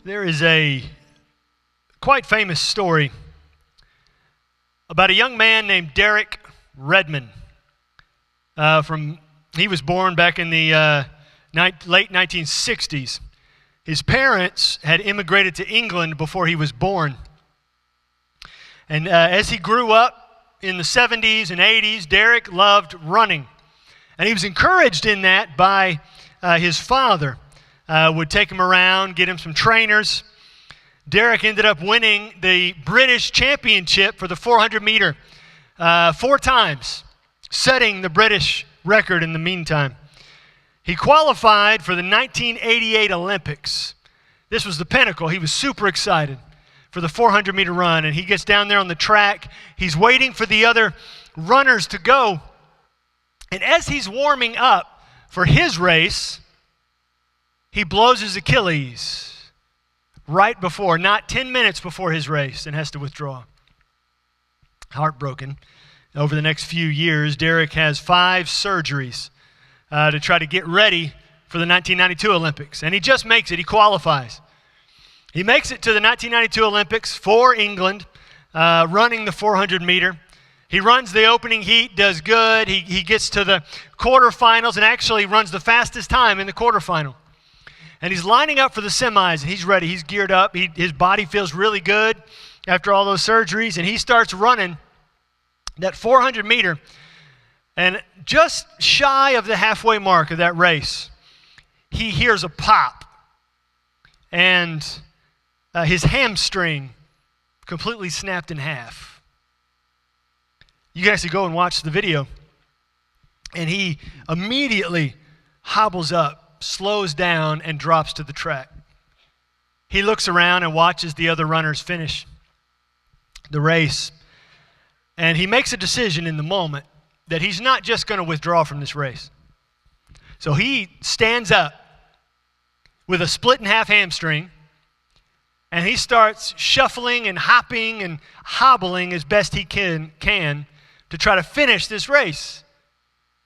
There is a quite famous story about a young man named Derek Redmond. He was born back in the late 1960s. His parents had immigrated to England before he was born. And as he grew up in the 70s and 80s, Derek loved running. And he was encouraged in that by his father. Would take him around, get him some trainers. Derek ended up winning the British championship for the 400 meter 4 times, setting the British record in the meantime. He qualified for the 1988 Olympics. This was the pinnacle. He was super excited for the 400 meter run, and he gets down there on the track. He's waiting for the other runners to go. And as he's warming up for his race, he blows his Achilles right before, not 10 minutes before his race, and has to withdraw. Heartbroken. Over the next few years, Derek has 5 surgeries to try to get ready for the 1992 Olympics. And he just makes it. He qualifies. He makes it to the 1992 Olympics for England, running the 400 meter. He runs the opening heat, does good. He gets to the quarterfinals and actually runs the fastest time in the quarterfinal. And he's lining up for the semis, and he's ready. He's geared up. His body feels really good after all those surgeries, and he starts running that 400 meter. And just shy of the halfway mark of that race, he hears a pop, and his hamstring completely snapped in half. You can actually go and watch the video. And he immediately hobbles up, slows down, and drops to the track. He looks around and watches the other runners finish the race. And he makes a decision in the moment that he's not just going to withdraw from this race. So he stands up with a split in half hamstring, and he starts shuffling and hopping and hobbling as best he can to try to finish this race.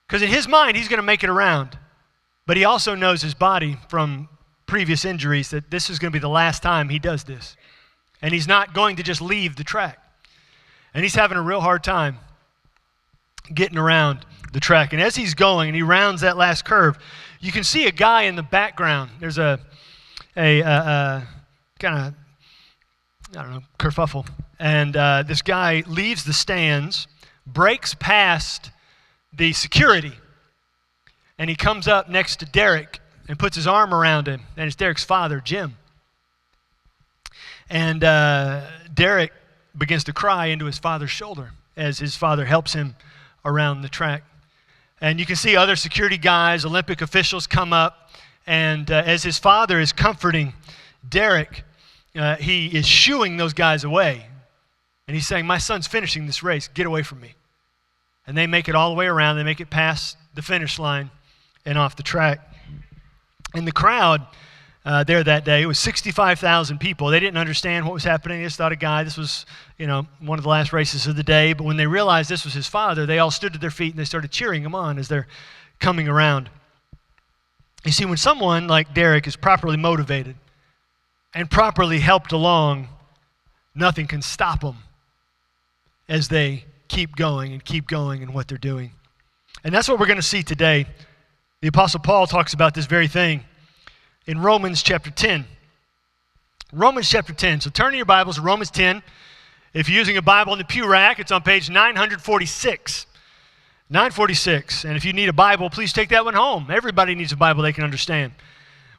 Because in his mind, he's going to make it around. But he also knows his body from previous injuries that this is going to be the last time he does this. And he's not going to just leave the track. And he's having a real hard time getting around the track. And as he's going and he rounds that last curve, you can see a guy in the background. There's a kind of, kerfuffle. And this guy leaves the stands, breaks past the security, and he comes up next to Derek and puts his arm around him. And it's Derek's father, Jim. And Derek begins to cry into his father's shoulder as his father helps him around the track. And you can see other security guys, Olympic officials come up. And as his father is comforting Derek, he is shooing those guys away. And he's saying, "My son's finishing this race. Get away from me." And they make it all the way around. They make it past the finish line and off the track. And the crowd there that day, it was 65,000 people. They didn't understand what was happening. They just thought this was, one of the last races of the day. But when they realized this was his father, they all stood to their feet and they started cheering him on as they're coming around. You see, when someone like Derek is properly motivated and properly helped along, nothing can stop them as they keep going in what they're doing. And that's what we're going to see today. The Apostle Paul talks about this very thing in Romans chapter 10. Romans chapter 10. So turn in your Bibles to Romans 10. If you're using a Bible in the pew rack, it's on page 946. 946. And if you need a Bible, please take that one home. Everybody needs a Bible they can understand.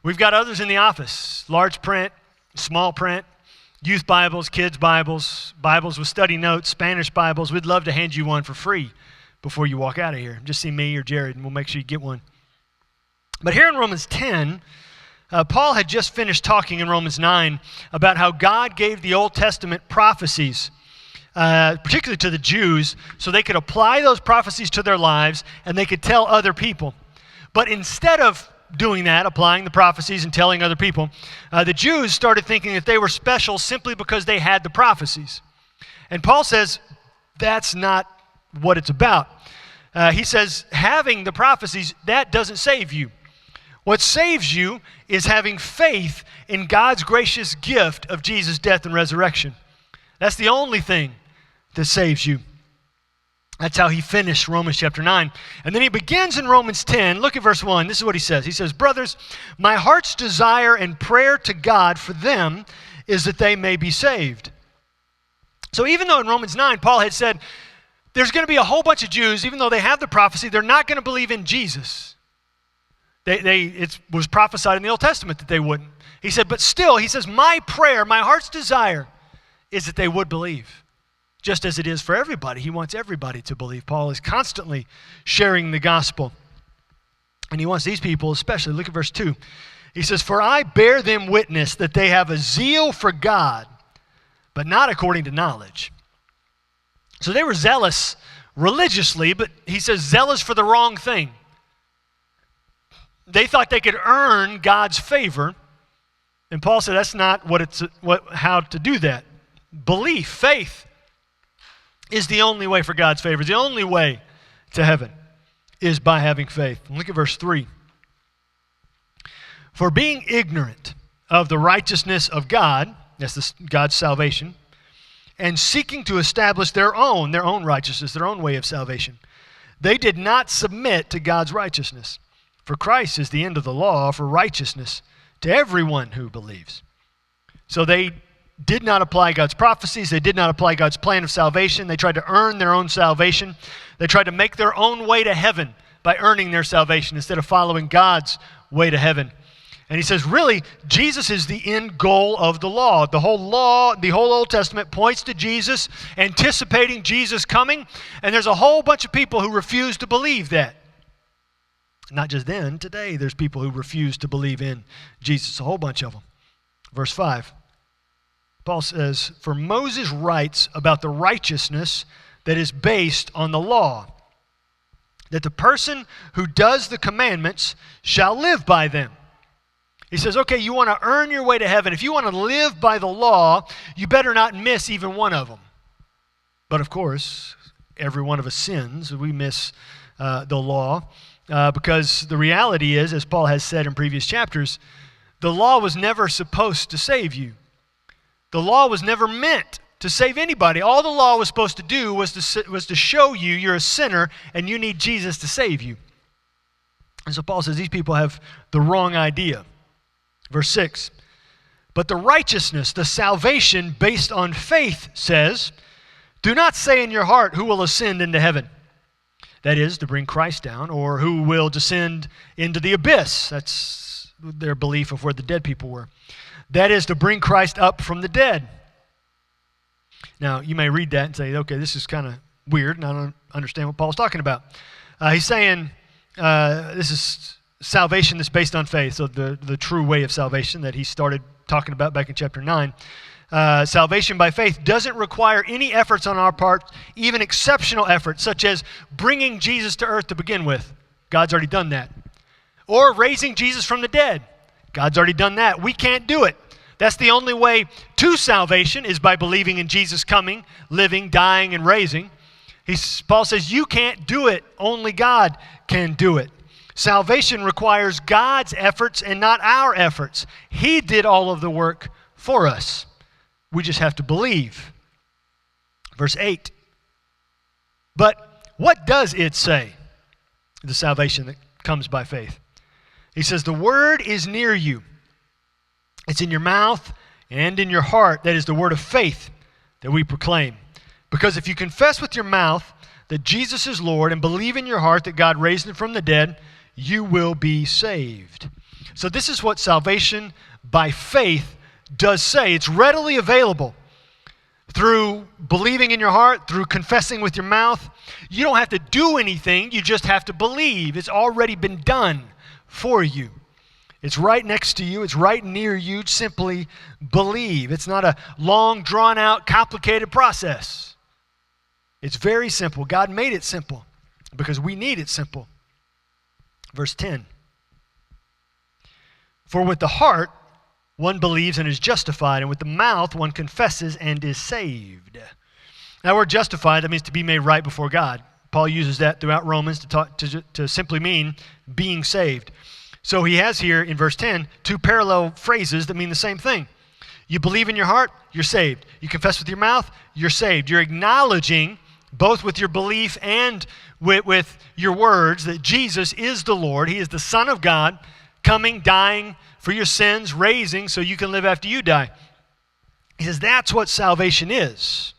We've got others in the office. Large print, small print, youth Bibles, kids Bibles, Bibles with study notes, Spanish Bibles. We'd love to hand you one for free before you walk out of here. Just see me or Jared, and we'll make sure you get one. But here in Romans 10, Paul had just finished talking in Romans 9 about how God gave the Old Testament prophecies, particularly to the Jews, so they could apply those prophecies to their lives and they could tell other people. But instead of doing that, applying the prophecies and telling other people, the Jews started thinking that they were special simply because they had the prophecies. And Paul says that's not what it's about. He says having the prophecies, that doesn't save you. What saves you is having faith in God's gracious gift of Jesus' death and resurrection. That's the only thing that saves you. That's how he finished Romans chapter 9. And then he begins in Romans 10. Look at verse 1. This is what he says. He says, brothers, my heart's desire and prayer to God for them is that they may be saved. So even though in Romans 9, Paul had said, there's going to be a whole bunch of Jews, even though they have the prophecy, they're not going to believe in Jesus. It was prophesied in the Old Testament that they wouldn't. He said, but still, he says, my prayer, my heart's desire is that they would believe. Just as it is for everybody. He wants everybody to believe. Paul is constantly sharing the gospel. And he wants these people especially. Look at verse 2. He says, for I bear them witness that they have a zeal for God, but not according to knowledge. So they were zealous religiously, but he says zealous for the wrong thing. They thought they could earn God's favor. And Paul said that's not how to do that. Belief, faith, is the only way for God's favor. The only way to heaven is by having faith. Look at verse 3. For being ignorant of the righteousness of God, that's God's salvation, and seeking to establish their own righteousness, their own way of salvation, they did not submit to God's righteousness. For Christ is the end of the law for righteousness to everyone who believes. So they did not apply God's prophecies. They did not apply God's plan of salvation. They tried to earn their own salvation. They tried to make their own way to heaven by earning their salvation instead of following God's way to heaven. And he says, really, Jesus is the end goal of the law. The whole Old Testament points to Jesus, anticipating Jesus coming. And there's a whole bunch of people who refuse to believe that. Not just then, today there's people who refuse to believe in Jesus, a whole bunch of them. Verse 5. Paul says, for Moses writes about the righteousness that is based on the law, that the person who does the commandments shall live by them. He says, okay, you want to earn your way to heaven. If you want to live by the law, you better not miss even one of them. But of course, every one of us sins. We miss the law because the reality is, as Paul has said in previous chapters, the law was never supposed to save you. The law was never meant to save anybody. All the law was supposed to do was to show you you're a sinner and you need Jesus to save you. And so Paul says these people have the wrong idea. Verse 6, but the righteousness, the salvation based on faith says, do not say in your heart who will ascend into heaven. That is, to bring Christ down, or who will descend into the abyss. That's their belief of where the dead people were. That is, to bring Christ up from the dead. Now, you may read that and say, okay, this is kind of weird, and I don't understand what Paul's talking about. He's saying this is salvation that's based on faith, so the true way of salvation that he started talking about back in chapter 9. Salvation by faith doesn't require any efforts on our part, even exceptional efforts, such as bringing Jesus to earth to begin with. God's already done that. Or raising Jesus from the dead. God's already done that. We can't do it. That's the only way to salvation is by believing in Jesus coming, living, dying, and raising. Paul says you can't do it. Only God can do it. Salvation requires God's efforts and not our efforts. He did all of the work for us. We just have to believe. Verse 8. But what does it say? The salvation that comes by faith. He says, the word is near you. It's in your mouth and in your heart. That is the word of faith that we proclaim. Because if you confess with your mouth that Jesus is Lord and believe in your heart that God raised him from the dead, you will be saved. So this is what salvation by faith does say. It's readily available through believing in your heart, through confessing with your mouth. You don't have to do anything. You just have to believe. It's already been done for you. It's right next to you. It's right near you. Simply believe. It's not a long, drawn-out, complicated process. It's very simple. God made it simple because we need it simple. Verse 10. For with the heart one believes and is justified, and with the mouth one confesses and is saved. Now, we're justified. That means to be made right before God. Paul uses that throughout Romans to simply mean being saved. So he has here in verse 10 two parallel phrases that mean the same thing. You believe in your heart, you're saved. You confess with your mouth, you're saved. You're acknowledging, both with your belief and with your words, that Jesus is the Lord. He is the Son of God, coming, dying for your sins, raising so you can live after you die. He says that's what salvation is.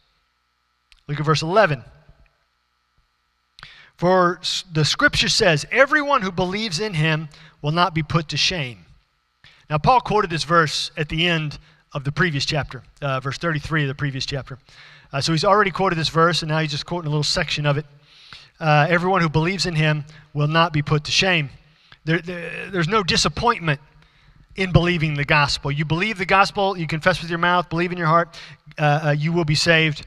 Look at verse 11. For the scripture says, everyone who believes in him will not be put to shame. Now, Paul quoted this verse at the end of the previous chapter, verse 33 of the previous chapter. So he's already quoted this verse, and now he's just quoting a little section of it. Everyone who believes in him will not be put to shame. There's no disappointment in believing the gospel. You believe the gospel, you confess with your mouth, believe in your heart, you will be saved.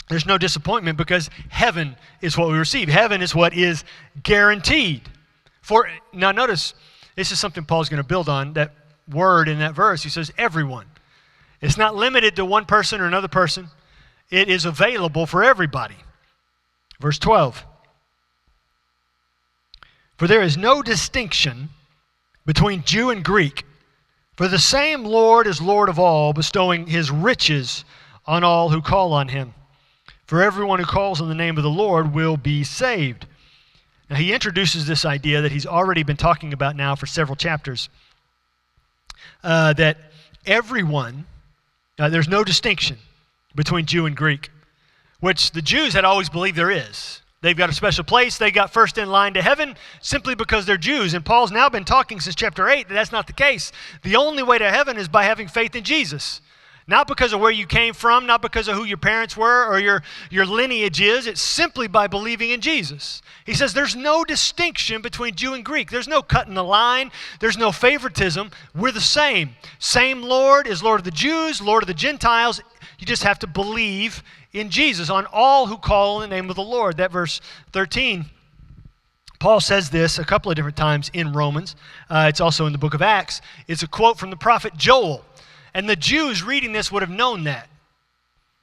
There's no disappointment because heaven is what we receive. Heaven is what is guaranteed. Now notice, this is something Paul's going to build on, that word in that verse. He says everyone. It's not limited to one person or another person. It is available for everybody. Verse 12. For there is no distinction between Jew and Greek, for the same Lord is Lord of all, bestowing his riches on all who call on him. For everyone who calls on the name of the Lord will be saved. Now he introduces this idea that he's already been talking about now for several chapters, that everyone, there's no distinction between Jew and Greek, which the Jews had always believed there is. They've got a special place. They got first in line to heaven simply because they're Jews. And Paul's now been talking since chapter 8 that that's not the case. The only way to heaven is by having faith in Jesus. Not because of where you came from, not because of who your parents were or your lineage is. It's simply by believing in Jesus. He says there's no distinction between Jew and Greek. There's no cutting the line. There's no favoritism. We're the same. Same Lord is Lord of the Jews, Lord of the Gentiles. You just have to believe in Jesus, on all who call in the name of the Lord. That verse 13. Paul says this a couple of different times in Romans. It's also in the book of Acts. It's a quote from the prophet Joel. And the Jews reading this would have known that.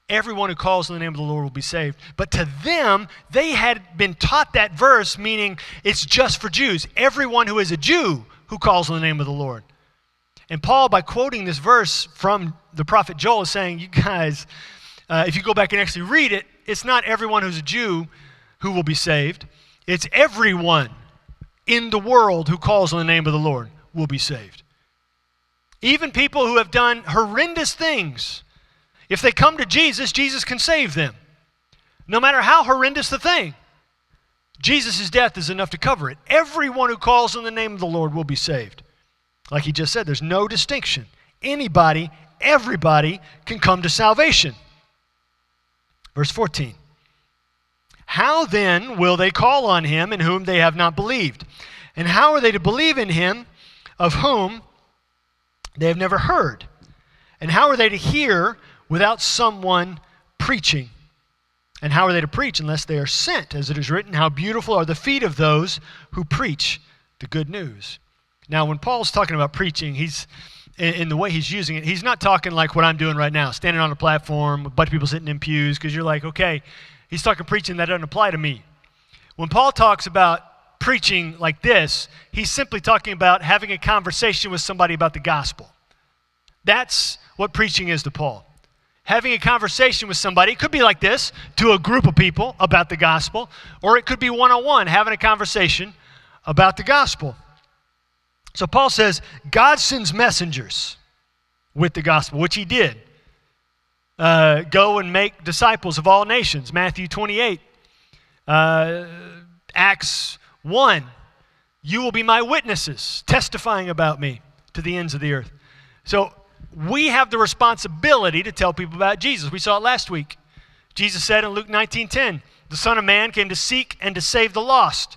Everyone who calls on the name of the Lord will be saved. But to them, they had been taught that verse, meaning it's just for Jews. Everyone who is a Jew who calls on the name of the Lord. And Paul, by quoting this verse from the prophet Joel, is saying, you guys, if you go back and actually read it, it's not everyone who's a Jew who will be saved. It's everyone in the world who calls on the name of the Lord will be saved. Even people who have done horrendous things, if they come to Jesus, Jesus can save them. No matter how horrendous the thing, Jesus' death is enough to cover it. Everyone who calls on the name of the Lord will be saved. Like he just said, there's no distinction. Anybody, everybody can come to salvation. Verse 14. How then will they call on him in whom they have not believed? And how are they to believe in him of whom they have never heard? And how are they to hear without someone preaching? And how are they to preach unless they are sent? As it is written, how beautiful are the feet of those who preach the good news. Now, when Paul's talking about preaching, he's in the way he's using it, he's not talking like what I'm doing right now, standing on a platform, a bunch of people sitting in pews, because you're like, okay, he's talking preaching that doesn't apply to me. When Paul talks about preaching like this, he's simply talking about having a conversation with somebody about the gospel. That's what preaching is to Paul. Having a conversation with somebody, it could be like this, to a group of people about the gospel, or it could be one-on-one, having a conversation about the gospel. So Paul says, God sends messengers with the gospel, which he did. Go and make disciples of all nations, Matthew 28. Acts 1, you will be my witnesses, testifying about me to the ends of the earth. So we have the responsibility to tell people about Jesus. We saw it last week. Jesus said in Luke 19:10, the Son of Man came to seek and to save the lost.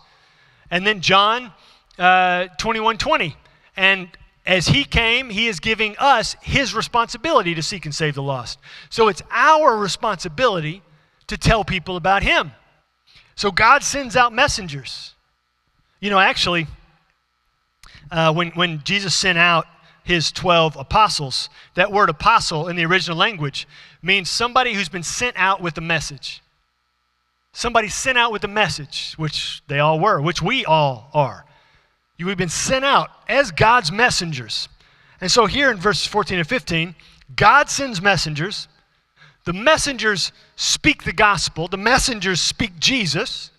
And then John 21:20. And as he came, he is giving us his responsibility to seek and save the lost. So it's our responsibility to tell people about him. So God sends out messengers. You know, actually, when Jesus sent out his 12 apostles, that word apostle in the original language means somebody who's been sent out with a message. Somebody sent out with a message, which they all were, which we all are. We've been sent out as God's messengers. And so here in verses 14 and 15, God sends messengers. The messengers speak the gospel. The messengers speak Jesus.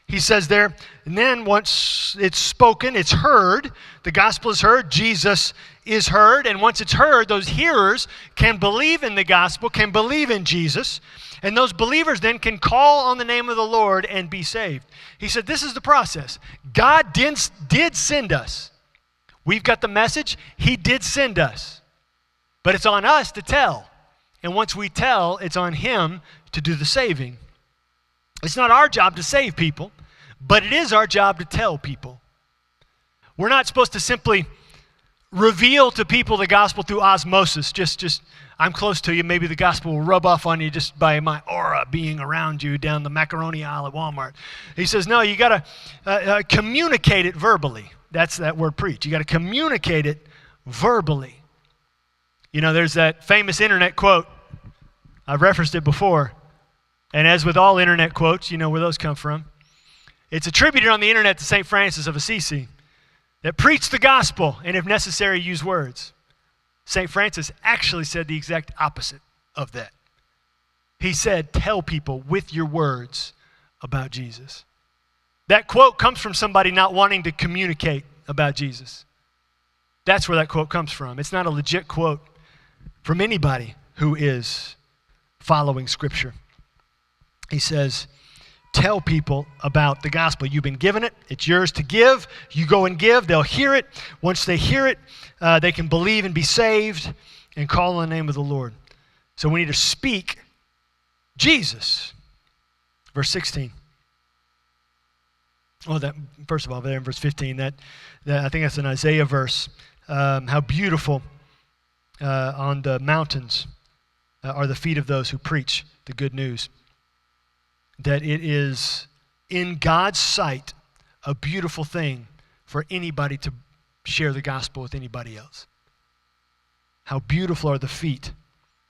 He says there, and then once it's spoken, it's heard. The gospel is heard. Jesus is heard. And once it's heard, those hearers can believe in the gospel, can believe in Jesus. And those believers then can call on the name of the Lord and be saved. He said, this is the process. God did send us. We've got the message. He did send us. But it's on us to tell. And once we tell, it's on Him to do the saving. It's not our job to save people, but it is our job to tell people. We're not supposed to simply reveal to people the gospel through osmosis. Just I'm close to you, maybe the gospel will rub off on you just by my aura being around you down the macaroni aisle at Walmart. He says, no, you got to communicate it verbally. That's that word preach. You got to communicate it verbally. You know, there's that famous internet quote. I've referenced it before. And as with all internet quotes, you know where those come from. It's attributed on the internet to St. Francis of Assisi that preached the gospel and if necessary use words. St. Francis actually said the exact opposite of that. He said, tell people with your words about Jesus. That quote comes from somebody not wanting to communicate about Jesus. That's where that quote comes from. It's not a legit quote from anybody who is following Scripture. He says, tell people about the gospel. You've been given it. It's yours to give. You go and give. They'll hear it. Once they hear it, they can believe and be saved and call on the name of the Lord. So we need to speak Jesus. Verse 16. Well, that first of all, there in verse 15, that I think that's an Isaiah verse. How beautiful on the mountains are the feet of those who preach the good news. That it is in God's sight a beautiful thing for anybody to share the gospel with anybody else. How beautiful are the feet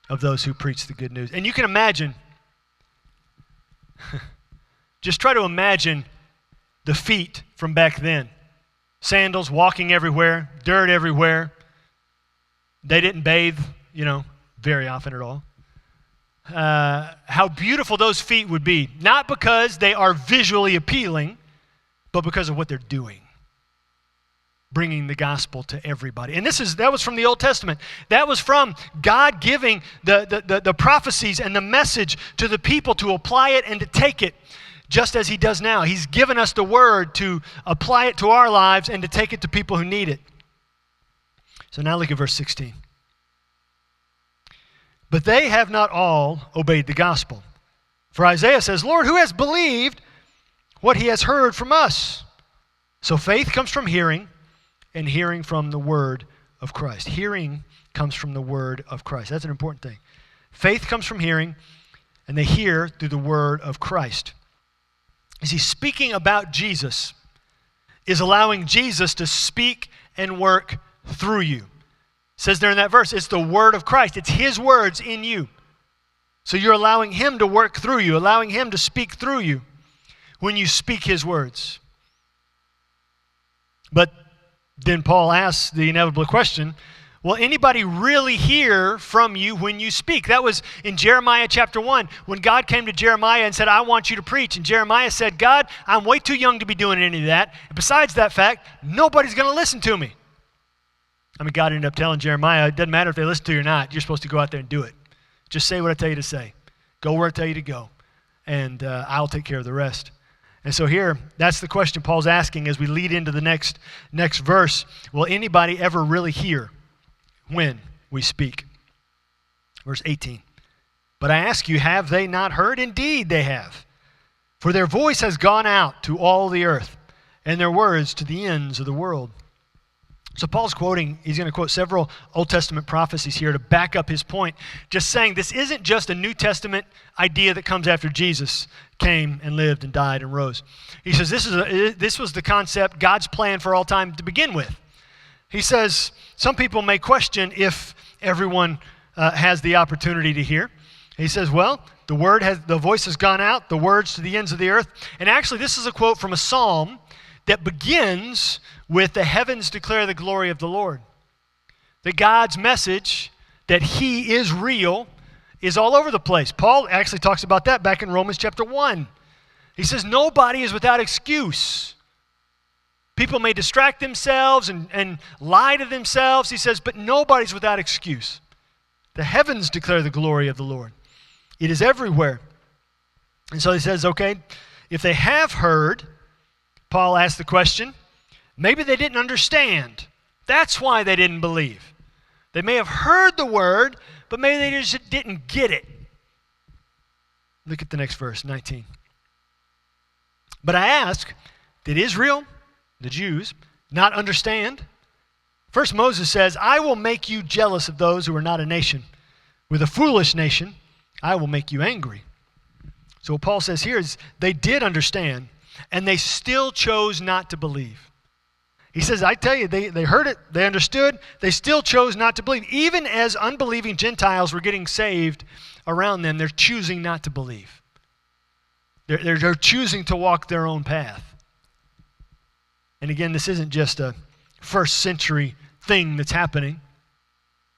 of those who preach the good news. And you can imagine, just try to imagine the feet from back then. Sandals, walking everywhere, dirt everywhere. They didn't bathe, very often at all. How beautiful those feet would be, not because they are visually appealing, but because of what they're doing, bringing the gospel to everybody. And that was from the Old Testament. That was from God giving the prophecies and the message to the people to apply it and to take it, just as He does now. He's given us the word to apply it to our lives and to take it to people who need it. So now look at verse 16. But they have not all obeyed the gospel. For Isaiah says, Lord, who has believed what he has heard from us? So faith comes from hearing, and hearing from the word of Christ. Hearing comes from the word of Christ. That's an important thing. Faith comes from hearing, and they hear through the word of Christ. You see, speaking about Jesus is allowing Jesus to speak and work through you. It says there in that verse, it's the word of Christ. It's His words in you. So you're allowing Him to work through you, allowing Him to speak through you when you speak His words. But then Paul asks the inevitable question, will anybody really hear from you when you speak? That was in Jeremiah chapter 1, when God came to Jeremiah and said, I want you to preach. And Jeremiah said, God, I'm way too young to be doing any of that. And besides that fact, nobody's going to listen to me. God ended up telling Jeremiah, it doesn't matter if they listen to you or not, you're supposed to go out there and do it. Just say what I tell you to say. Go where I tell you to go. And I'll take care of the rest. And so here, that's the question Paul's asking as we lead into the next verse. Will anybody ever really hear when we speak? Verse 18. But I ask you, have they not heard? Indeed they have. For their voice has gone out to all the earth, and their words to the ends of the world. So Paul's quoting, he's going to quote several Old Testament prophecies here to back up his point, just saying this isn't just a New Testament idea that comes after Jesus came and lived and died and rose. He says this was the concept, God's plan for all time to begin with. He says some people may question if everyone has the opportunity to hear. He says, well, the voice has gone out, the words to the ends of the earth. And actually, this is a quote from a psalm that begins with the heavens declare the glory of the Lord. That God's message, that he is real, is all over the place. Paul actually talks about that back in Romans chapter 1. He says nobody is without excuse. People may distract themselves and lie to themselves, he says, but nobody's without excuse. The heavens declare the glory of the Lord. It is everywhere. And so he says, okay, if they have heard, Paul asked the question, maybe they didn't understand. That's why they didn't believe. They may have heard the word, but maybe they just didn't get it. Look at the next verse, 19. But I ask, did Israel, the Jews, not understand? First Moses says, I will make you jealous of those who are not a nation. With a foolish nation, I will make you angry. So what Paul says here is they did understand, and they still chose not to believe. He says, I tell you, they heard it, they understood, they still chose not to believe. Even as unbelieving Gentiles were getting saved around them, they're choosing not to believe. They're choosing to walk their own path. And again, this isn't just a first century thing that's happening.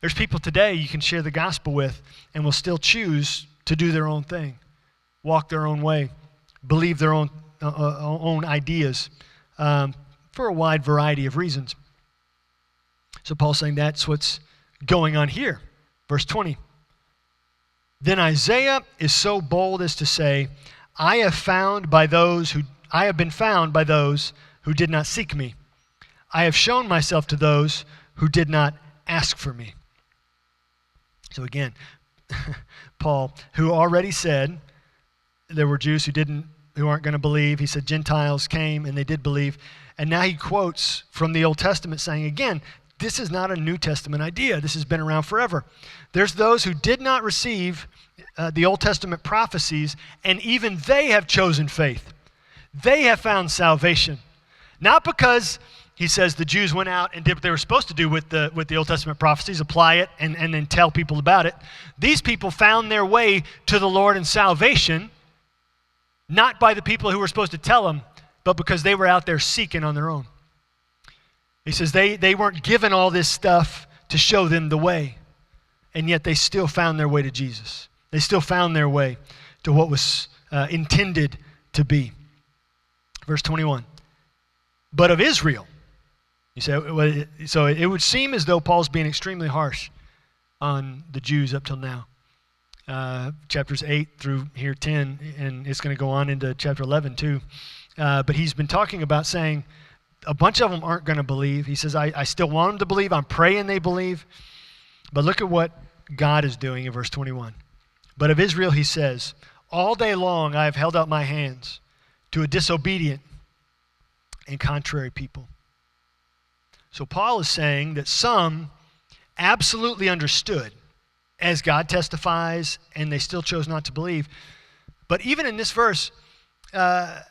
There's people today you can share the gospel with and will still choose to do their own thing, walk their own way, believe their own ideas for a wide variety of reasons. So Paul's saying that's what's going on here. Verse 20. Then Isaiah is so bold as to say, I have been found by those who did not seek me. I have shown myself to those who did not ask for me. So again, Paul, who already said there were Jews who aren't going to believe. He said Gentiles came and they did believe. And now he quotes from the Old Testament saying, again, this is not a New Testament idea. This has been around forever. There's those who did not receive the Old Testament prophecies, and even they have chosen faith. They have found salvation. Not because, he says, the Jews went out and did what they were supposed to do with the Old Testament prophecies, apply it, and then tell people about it. These people found their way to the Lord and salvation, not by the people who were supposed to tell them, but because they were out there seeking on their own. He says they weren't given all this stuff to show them the way, and yet they still found their way to Jesus. They still found their way to what was intended to be. Verse 21. But of Israel, you say, so it would seem as though Paul's being extremely harsh on the Jews up till now. Chapters 8 through here 10, and it's going to go on into chapter 11 too. But he's been talking about saying a bunch of them aren't going to believe. He says, I still want them to believe. I'm praying they believe. But look at what God is doing in verse 21. But of Israel, he says, all day long I have held out my hands to a disobedient and contrary people. So Paul is saying that some absolutely understood, as God testifies, and they still chose not to believe. But even in this verse,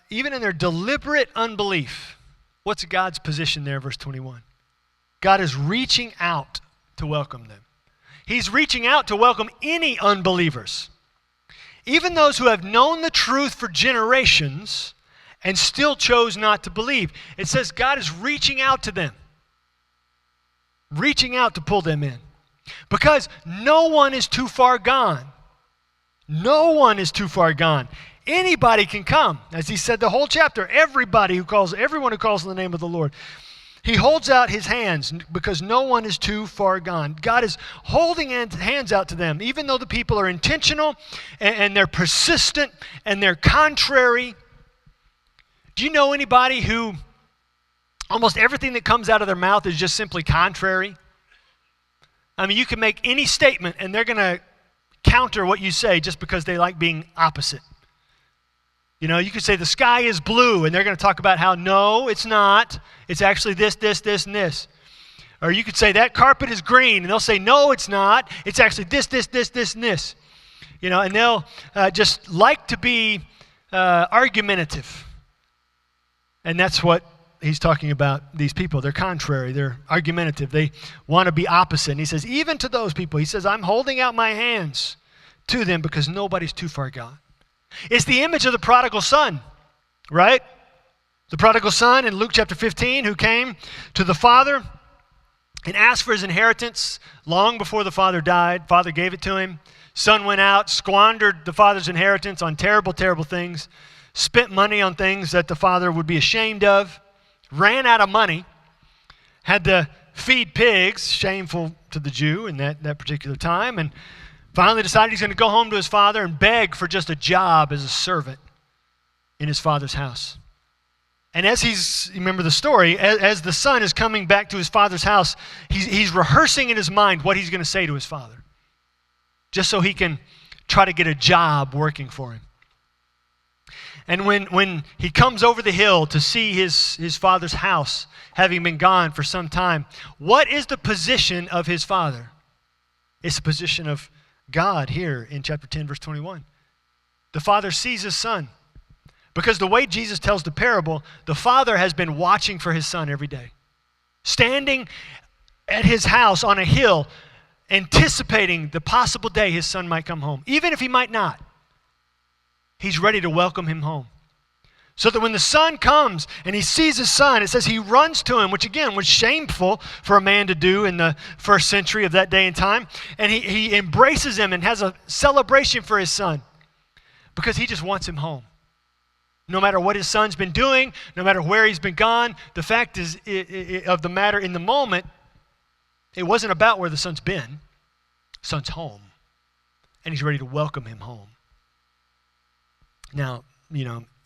even in their deliberate unbelief, what's God's position there, verse 21? God is reaching out to welcome them. He's reaching out to welcome any unbelievers. Even those who have known the truth for generations and still chose not to believe. It says God is reaching out to them. Reaching out to pull them in. Because no one is too far gone. No one is too far gone. Anybody can come. As he said the whole chapter, everyone who calls on the name of the Lord. He holds out his hands because no one is too far gone. God is holding hands out to them, even though the people are intentional and they're persistent and they're contrary. Do you know anybody who almost everything that comes out of their mouth is just simply contrary? I mean, you can make any statement and they're going to counter what you say just because they like being opposite. You know, you could say the sky is blue, and they're going to talk about how, no, it's not. It's actually this, and this. Or you could say that carpet is green, and they'll say, no, it's not. It's actually this, and this. You know, and they'll just like to be argumentative. And that's what he's talking about, these people. They're contrary. They're argumentative. They want to be opposite. And he says, even to those people, he says, I'm holding out my hands to them because nobody's too far gone. It's the image of the prodigal son, right? The prodigal son in Luke chapter 15, who came to the father and asked for his inheritance long before the father died. Father gave it to him. Son went out, squandered the father's inheritance on terrible, terrible things, spent money on things that the father would be ashamed of, ran out of money, had to feed pigs, shameful to the Jew in that particular time, and finally decided he's going to go home to his father and beg for just a job as a servant in his father's house. And as remember the story, as the son is coming back to his father's house, he's rehearsing in his mind what he's going to say to his father, just so he can try to get a job working for him. And when he comes over the hill to see his father's house, having been gone for some time, what is the position of his father? It's the position of God here in chapter 10, verse 21. The father sees his son. Because the way Jesus tells the parable, the father has been watching for his son every day. Standing at his house on a hill, anticipating the possible day his son might come home. Even if he might not, he's ready to welcome him home. So that when the son comes and he sees his son, it says he runs to him, which again was shameful for a man to do in the first century of that day and time. And he embraces him and has a celebration for his son because he just wants him home. No matter what his son's been doing, no matter where he's been gone, the fact is of the matter in the moment, it wasn't about where the son's been. The son's home, and he's ready to welcome him home. Now,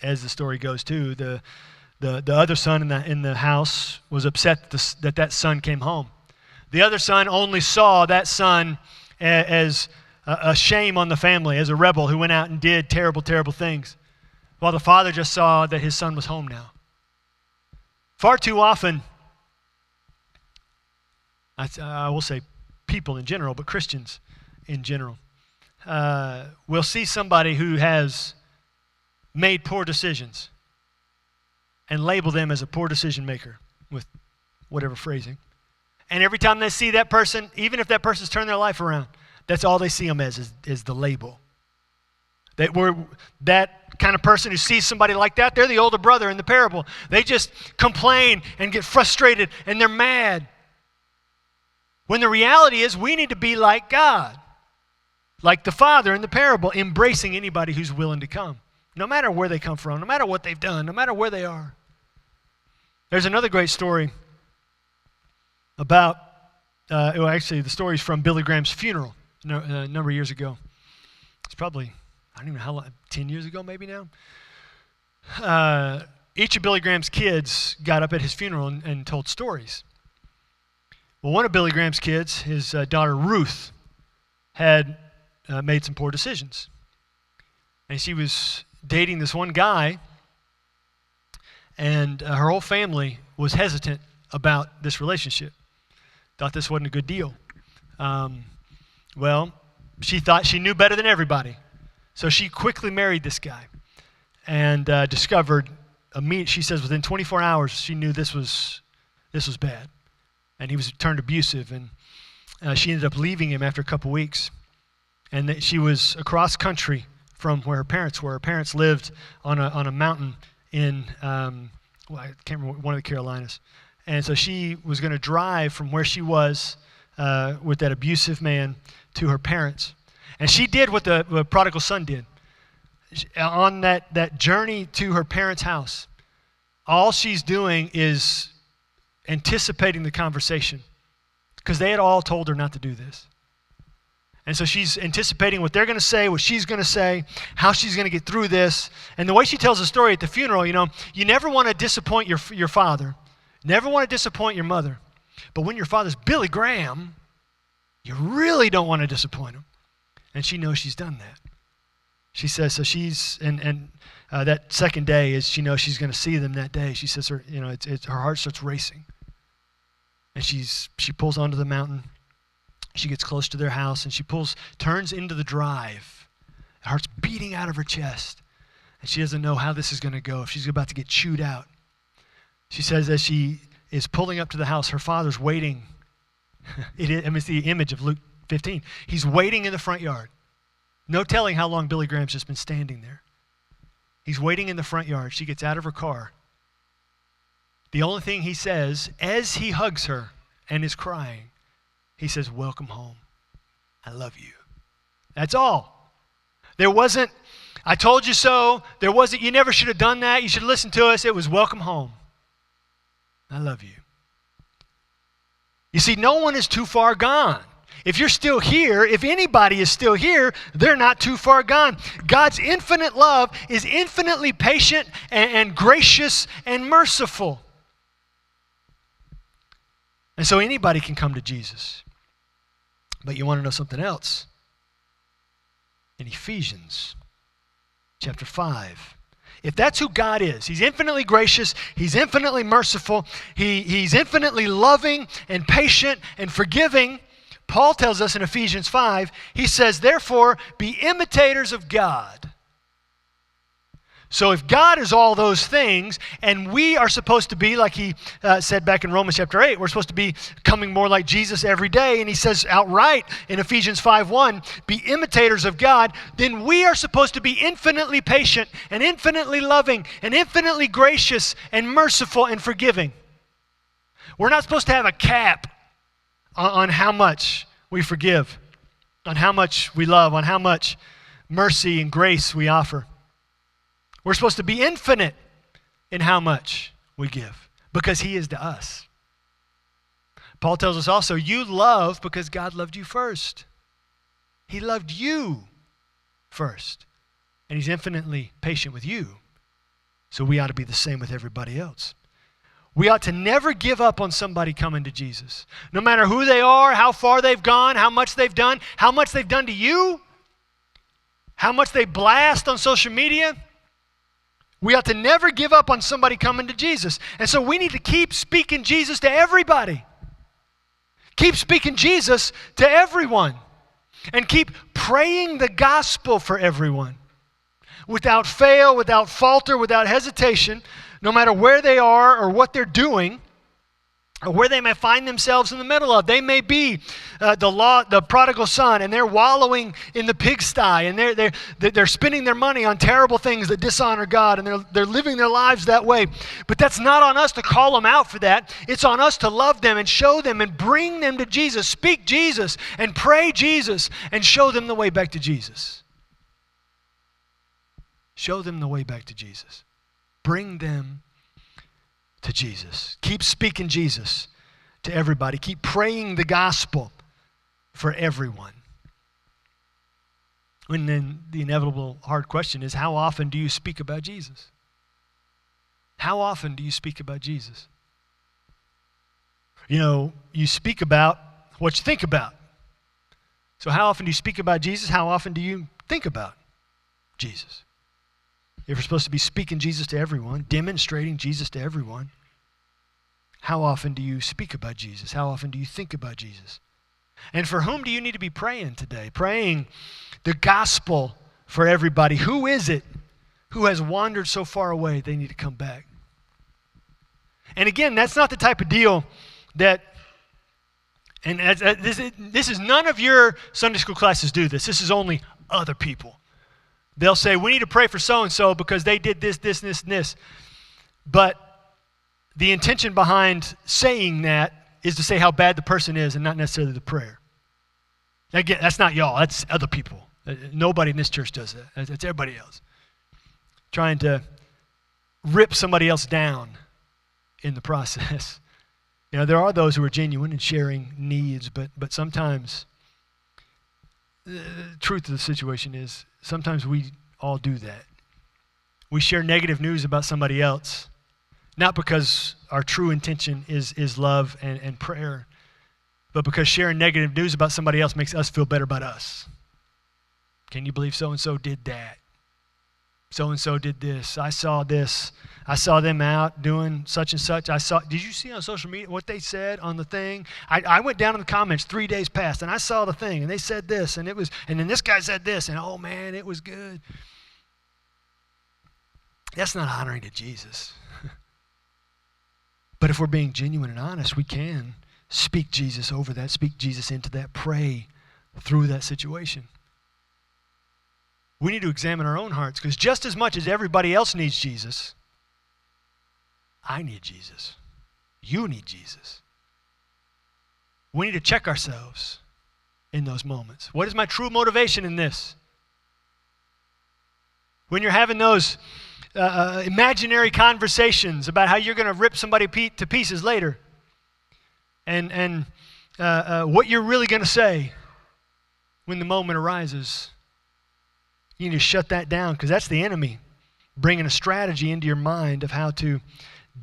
as the story goes too, the other son in the house was upset that son came home. The other son only saw that son as a shame on the family, as a rebel who went out and did terrible, terrible things, while the father just saw that his son was home now. Far too often, I will say people in general, but Christians in general, will see somebody who has made poor decisions and label them as a poor decision maker with whatever phrasing. And every time they see that person, even if that person's turned their life around, that's all they see them as is the label. That kind of person who sees somebody like that, they're the older brother in the parable. They just complain and get frustrated and they're mad. When the reality is we need to be like God, like the father in the parable, embracing anybody who's willing to come, no matter where they come from, no matter what they've done, no matter where they are. There's another great story about, actually the story's from Billy Graham's funeral a number of years ago. It's probably, I don't even know how long, 10 years ago maybe now. Each of Billy Graham's kids got up at his funeral and told stories. Well, one of Billy Graham's kids, his daughter Ruth, had made some poor decisions. And she was dating this one guy, and her whole family was hesitant about this relationship. Thought this wasn't a good deal. Well, she thought she knew better than everybody. So she quickly married this guy and discovered, she says within 24 hours, she knew this was bad. And he was turned abusive, and she ended up leaving him after a couple weeks. And she was across country from where her parents were. Her parents lived on a mountain in, I can't remember, one of the Carolinas. And so she was going to drive from where she was with that abusive man to her parents. And she did what the prodigal son did. On that journey to her parents' house, all she's doing is anticipating the conversation because they had all told her not to do this. And so she's anticipating what they're going to say, what she's going to say, how she's going to get through this. And the way she tells the story at the funeral, you never want to disappoint your father. Never want to disappoint your mother. But when your father's Billy Graham, you really don't want to disappoint him. And she knows she's done that. She says, so she's, and that second day is she knows she's going to see them that day. She says, her heart starts racing. And she pulls onto the mountain. She gets close to their house, and she turns into the drive. Her heart's beating out of her chest. And she doesn't know how this is going to go, if she's about to get chewed out. She says as she is pulling up to the house, her father's waiting. It's the image of Luke 15. He's waiting in the front yard. No telling how long Billy Graham's just been standing there. He's waiting in the front yard. She gets out of her car, The only thing he says as he hugs her and is crying, he says, welcome home. I love you. That's all. There wasn't, I told you so. There wasn't, you never should have done that. You should listen to us. It was welcome home. I love you. You see, no one is too far gone. If you're still here, if anybody is still here, they're not too far gone. God's infinite love is infinitely patient and gracious and merciful. And so anybody can come to Jesus. But you want to know something else? In Ephesians chapter 5. If that's who God is, he's infinitely gracious, he's infinitely merciful, he's infinitely loving and patient and forgiving. Paul tells us in Ephesians 5, he says, therefore, be imitators of God. So if God is all those things, and we are supposed to be, like he said back in Romans chapter 8, we're supposed to be coming more like Jesus every day, and he says outright in Ephesians 5:1, be imitators of God, then we are supposed to be infinitely patient and infinitely loving and infinitely gracious and merciful and forgiving. We're not supposed to have a cap on how much we forgive, on how much we love, on how much mercy and grace we offer. We're supposed to be infinite in how much we give because he is to us. Paul tells us also, you love because God loved you first. He loved you first. And he's infinitely patient with you. So we ought to be the same with everybody else. We ought to never give up on somebody coming to Jesus. No matter who they are, how far they've gone, how much they've done to you, how much they blast on social media. We ought to never give up on somebody coming to Jesus. And so we need to keep speaking Jesus to everybody. Keep speaking Jesus to everyone. And keep praying the gospel for everyone. Without fail, without falter, without hesitation, no matter where they are or what they're doing, or where they may find themselves in the middle of. They may be the prodigal son, and they're wallowing in the pigsty, and they're spending their money on terrible things that dishonor God, and they're living their lives that way. But that's not on us to call them out for that. It's on us to love them and show them and bring them to Jesus. Speak Jesus and pray Jesus and show them the way back to Jesus. Show them the way back to Jesus. Bring them to Jesus. Keep speaking Jesus to everybody. Keep praying the gospel for everyone. And then the inevitable hard question is, how often do you speak about Jesus? How often do you speak about Jesus? You know, you speak about what you think about. So how often do you speak about Jesus? How often do you think about Jesus? If we're supposed to be speaking Jesus to everyone, demonstrating Jesus to everyone, how often do you speak about Jesus? How often do you think about Jesus? And for whom do you need to be praying today? Praying the gospel for everybody. Who is it who has wandered so far away they need to come back? And again, that's not the type of deal that, and this is none of your Sunday school classes do this. This is only other people. They'll say, we need to pray for so-and-so because they did this, this, this, and this. But the intention behind saying that is to say how bad the person is and not necessarily the prayer. Again, that's not y'all. That's other people. Nobody in this church does that. It's everybody else. Trying to rip somebody else down in the process. You know, there are those who are genuine and sharing needs, but sometimes the truth of the situation is sometimes we all do that. We share negative news about somebody else, not because our true intention is love and prayer, but because sharing negative news about somebody else makes us feel better about us. Can you believe so-and-so did that? So-and-so did this. I saw this. I saw them out doing such and such. Did you see on social media what they said on the thing? I went down in the comments 3 days past, and I saw the thing, and they said this, and then this guy said this, and oh man, it was good. That's not honoring to Jesus. But if we're being genuine and honest, we can speak Jesus over that, speak Jesus into that, pray through that situation. We need to examine our own hearts, because just as much as everybody else needs Jesus, I need Jesus. You need Jesus. We need to check ourselves in those moments. What is my true motivation in this? When you're having those imaginary conversations about how you're going to rip somebody to pieces later, and what you're really going to say when the moment arises, you need to shut that down, because that's the enemy bringing a strategy into your mind of how to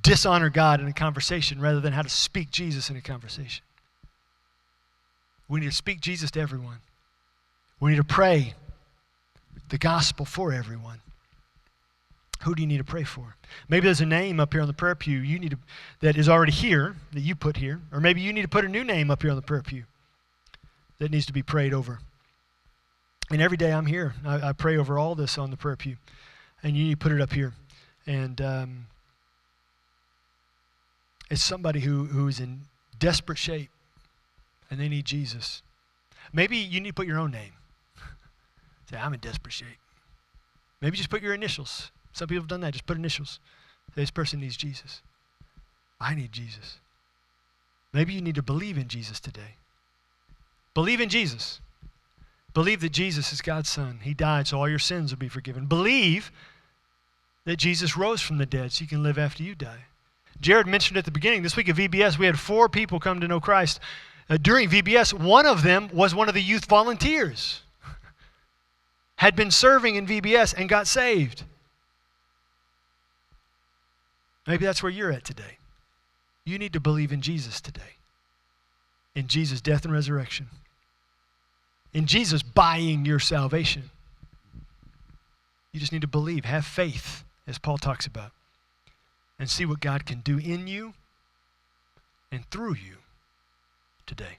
dishonor God in a conversation rather than how to speak Jesus in a conversation. We need to speak Jesus to everyone. We need to pray the gospel for everyone. Who do you need to pray for? Maybe there's a name up here on the prayer pew that is already here, that you put here. Or maybe you need to put a new name up here on the prayer pew that needs to be prayed over. And every day I'm here, I pray over all this on the prayer pew. And you need to put it up here. And it's somebody who is in desperate shape and they need Jesus. Maybe you need to put your own name. Say, I'm in desperate shape. Maybe just put your initials. Some people have done that. Just put initials. This person needs Jesus. I need Jesus. Maybe you need to believe in Jesus today. Believe in Jesus. Believe that Jesus is God's Son. He died so all your sins will be forgiven. Believe that Jesus rose from the dead so you can live after you die. Jared mentioned at the beginning, this week at VBS, we had 4 people come to know Christ. During VBS, one of them was one of the youth volunteers. Had been serving in VBS and got saved. Maybe that's where you're at today. You need to believe in Jesus today. In Jesus' death and resurrection. In Jesus buying your salvation. You just need to believe, have faith, as Paul talks about, and see what God can do in you and through you today.